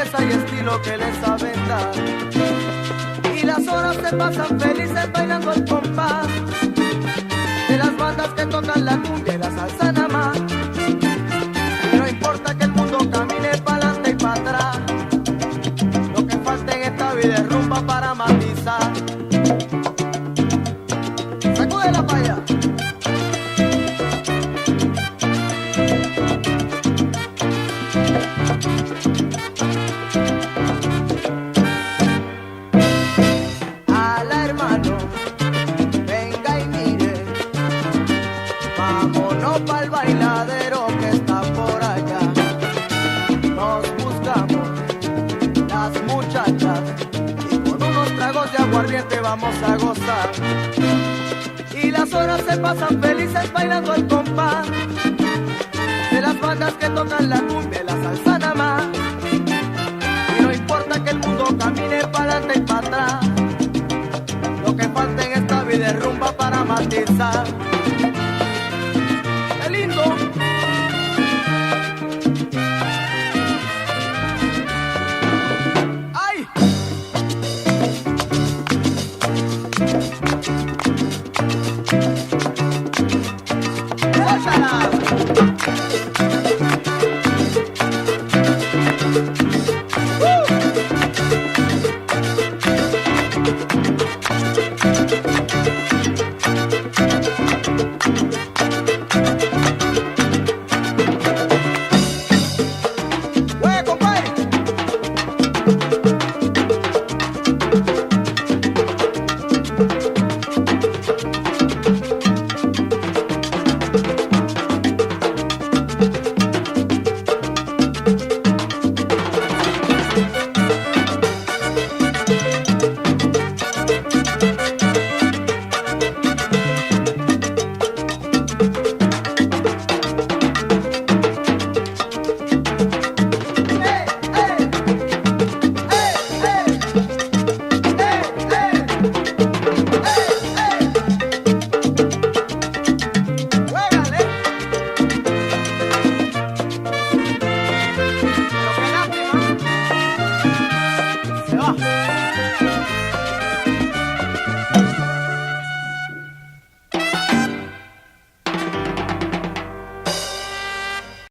belleza y estilo que les aventa. Y las horas se pasan felices bailando al compás de las bandas que tocan la cumbia y la salsa nada más. Y no importa que el mundo camine para adelante y para atrás, lo que falta en esta vida es rumba para matizar. Sacúdela pa' allá. Pa'l bailadero que está por allá. Nos buscamos las muchachas y con unos tragos de aguardiente vamos a gozar. Y las horas se pasan felices bailando al compás de las bandas que tocan la cumbia y la salsa nada más. Y no importa que el mundo camine para adelante y para atrás, lo que falta en esta vida es rumba para matizar.